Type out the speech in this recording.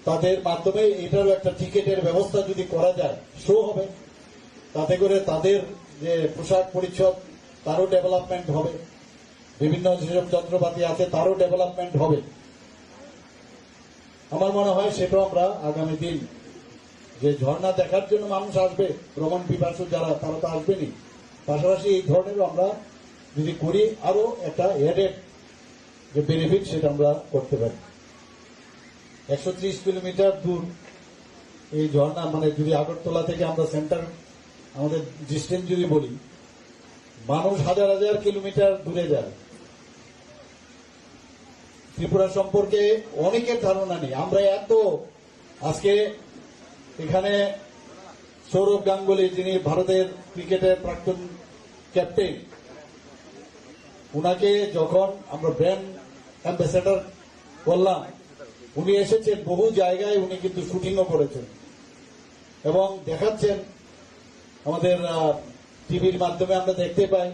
তাদের মাধ্যমে এটারও একটা টিকিটের ব্যবস্থা যদি করা যায়, শো হবে, তাতে করে তাদের যে পোশাক পরিচ্ছদ তারও ডেভেলপমেন্ট হবে, বিভিন্ন যেসব যন্ত্রপাতি আছে তারও ডেভেলপমেন্ট হবে। আমার মনে হয় সেটাও আমরা আগামী দিন যে ঝর্ণা দেখার জন্য মানুষ আসবে, ভ্রমণ পিপাসু যারা, তারা তো আসবেনই, পাশাপাশি এই ধরনেরও আমরা যদি করি আরো একটা এডেড যে বেনিফিট সেটা আমরা করতে পারি। 130 কিলোমিটার দূর এই ঝর্ণা, মানে যদি আগরতলা থেকে আমরা সেন্টার আমাদের ডিস্টেন্স যদি বলি, মানুষ হাজার হাজার কিলোমিটার দূরে যায়। ত্রিপুরা সম্পর্কে অনেকের ধারণা নেই। আমরা এত আজকে এখানে সৌরভ গাঙ্গুলি, যিনি ভারতের ক্রিকেটের প্রাক্তন ক্যাপ্টেন, উনাকে যখন আমরা ব্র্যান্ড অ্যাম্বাসেডর করলাম, উনি এসেছেন বহু জায়গায়, উনি কিন্তু শুটিংও করেছেন এবং দেখাচ্ছেন, আমাদের টিভির মাধ্যমে আমরা দেখতে পাই।